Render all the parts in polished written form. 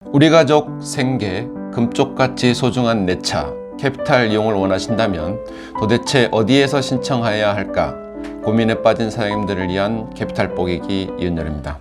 우리 가족 생계, 금쪽같이 소중한 내 차, 캐피탈 이용을 원하신다면 도대체 어디에서 신청해야 할까? 고민에 빠진 사장님들을 위한 캐피탈 뽀개기 이은열입니다.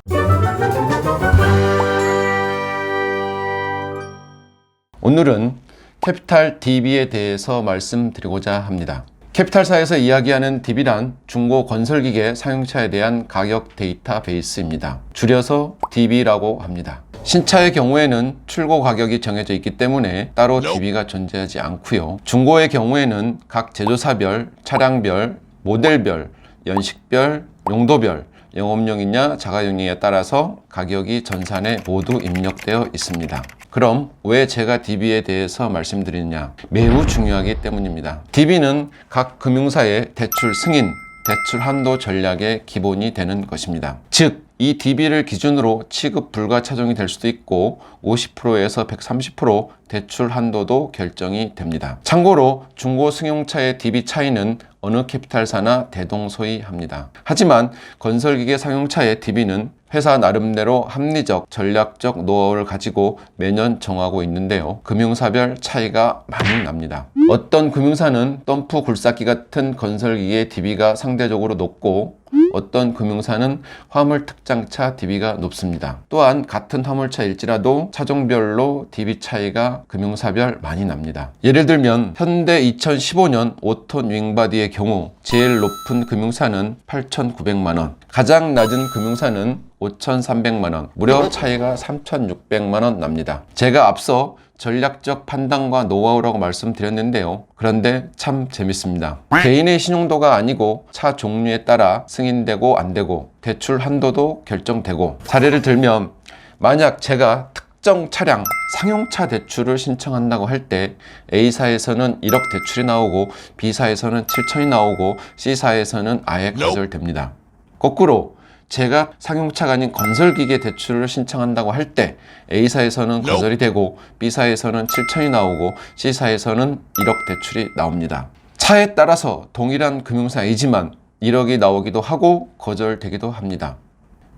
오늘은 캐피탈 DB에 대해서 말씀드리고자 합니다. 캐피탈사에서 이야기하는 DB란 중고 건설기계 사용차에 대한 가격 데이터베이스입니다. 줄여서 DB라고 합니다. 신차의 경우에는 출고 가격이 정해져 있기 때문에 따로 DB가 존재하지 않고요. 중고의 경우에는 각 제조사별, 차량별, 모델별, 연식별, 용도별, 영업용이냐 자가용이냐에 따라서 가격이 전산에 모두 입력되어 있습니다. 그럼 왜 제가 DB에 대해서 말씀드리느냐? 매우 중요하기 때문입니다. DB는 각 금융사의 대출 승인, 대출 한도 전략의 기본이 되는 것입니다. 즉, 이 DB를 기준으로 취급 불가 차종이 될 수도 있고 50%에서 130% 대출 한도도 결정이 됩니다. 참고로 중고 승용차의 DB 차이는 어느 캐피탈사나 대동소이합니다. 하지만 건설기계 상용차의 DB는 회사 나름대로 합리적, 전략적 노하우를 가지고 매년 정하고 있는데요. 금융사별 차이가 많이 납니다. 어떤 금융사는 덤프 굴삭기 같은 건설기계의 DB가 상대적으로 높고 어떤 금융사는 화물 특장차 DB가 높습니다. 또한 같은 화물차일지라도 차종별로 DB 차이가 금융사별 많이 납니다. 예를 들면 현대 2015년 5톤 윙바디의 경우 제일 높은 금융사는 8,900만원, 가장 낮은 금융사는 5,300만원, 무려 차이가 3,600만원 납니다. 제가 앞서 전략적 판단과 노하우라고 말씀드렸는데요. 그런데 참 재밌습니다. 개인의 신용도가 아니고 차 종류에 따라 승인되고 안 되고 대출 한도도 결정되고, 사례를 들면 만약 제가 특정 차량 상용차 대출을 신청한다고 할 때 A사에서는 1억 대출이 나오고 B사에서는 7천이 나오고 C사에서는 아예 거절됩니다. 거꾸로 제가 상용차가 아닌 건설기계 대출을 신청한다고 할 때 A사에서는 거절이 되고 B사에서는 7천이 나오고 C사에서는 1억 대출이 나옵니다. 차에 따라서 동일한 금융사이지만 1억이 나오기도 하고 거절되기도 합니다.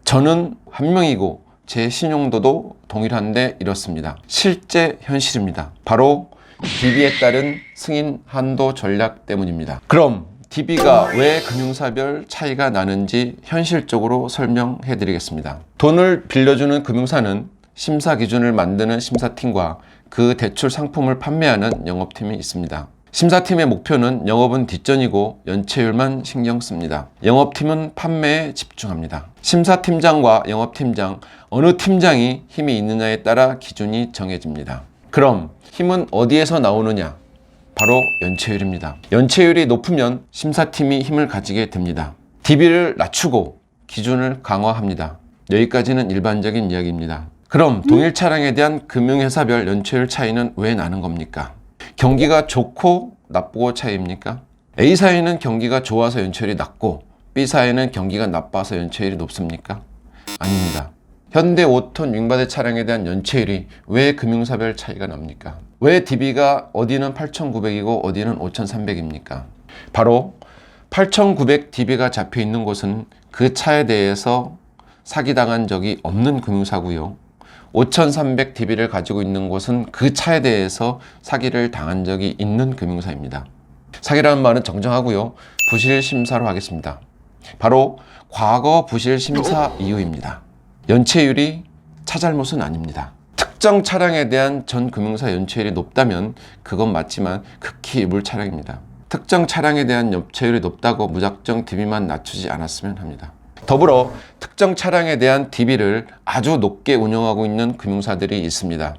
저는 한 명이고 제 신용도도 동일한데 이렇습니다. 실제 현실입니다. 바로 DB에 따른 승인 한도 전략 때문입니다. 그럼 DB가 왜 금융사별 차이가 나는지 현실적으로 설명해 드리겠습니다. 돈을 빌려주는 금융사는 심사 기준을 만드는 심사팀과 그 대출 상품을 판매하는 영업팀이 있습니다. 심사팀의 목표는 영업은 뒷전이고 연체율만 신경 씁니다. 영업팀은 판매에 집중합니다. 심사팀장과 영업팀장, 어느 팀장이 힘이 있느냐에 따라 기준이 정해집니다. 그럼 힘은 어디에서 나오느냐? 바로 연체율입니다. 연체율이 높으면 심사팀이 힘을 가지게 됩니다. DB를 낮추고 기준을 강화합니다. 여기까지는 일반적인 이야기입니다. 그럼 동일 차량에 대한 금융회사별 연체율 차이는 왜 나는 겁니까? 경기가 좋고 나쁘고 차이입니까? A사에는 경기가 좋아서 연체율이 낮고 B사에는 경기가 나빠서 연체율이 높습니까? 아닙니다. 현대 5톤 윙바디 차량에 대한 연체율이 왜 금융사별 차이가 납니까? 왜 DB가 어디는 8,900이고 어디는 5,300입니까? 바로 8,900 DB가 잡혀 있는 곳은 그 차에 대해서 사기당한 적이 없는 금융사고요. 5,300 DB를 가지고 있는 곳은 그 차에 대해서 사기를 당한 적이 있는 금융사입니다. 사기라는 말은 정정하고요. 부실 심사로 하겠습니다. 바로 과거 부실 심사 이유입니다. 연체율이 차 잘못은 아닙니다. 특정 차량에 대한 전 금융사 연체율이 높다면 그건 맞지만 극히 일부 차량입니다. 특정 차량에 대한 연체율이 높다고 무작정 DB만 낮추지 않았으면 합니다. 더불어 특정 차량에 대한 DB를 아주 높게 운영하고 있는 금융사들이 있습니다.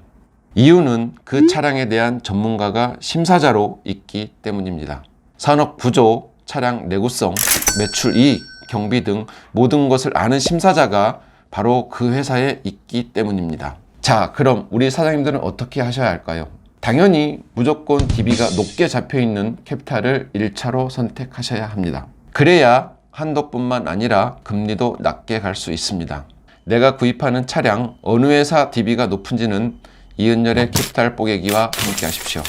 이유는 그 차량에 대한 전문가가 심사자로 있기 때문입니다. 산업 구조, 차량 내구성, 매출 이익, 경비 등 모든 것을 아는 심사자가 바로 그 회사에 있기 때문입니다. 자, 그럼 우리 사장님들은 어떻게 하셔야 할까요? 당연히 무조건 DB가 높게 잡혀있는 캐피탈을 1차로 선택하셔야 합니다. 그래야 한도뿐만 아니라 금리도 낮게 갈 수 있습니다. 내가 구입하는 차량 어느 회사 DB가 높은지는 이은열의 캐피탈 뽀개기와 함께 하십시오.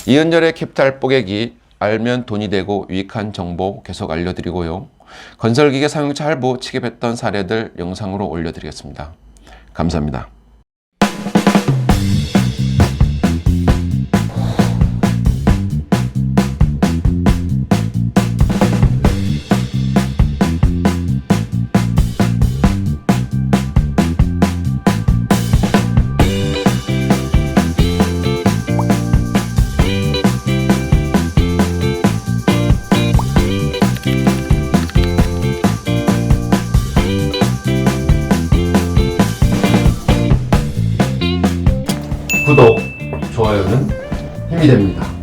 이은열의 캐피탈 뽀개기, 알면 돈이 되고 유익한 정보 계속 알려드리고요. 건설기계 사용차 할부 취급했던 사례들 영상으로 올려드리겠습니다. 감사합니다. 좋아요는 힘이 됩니다.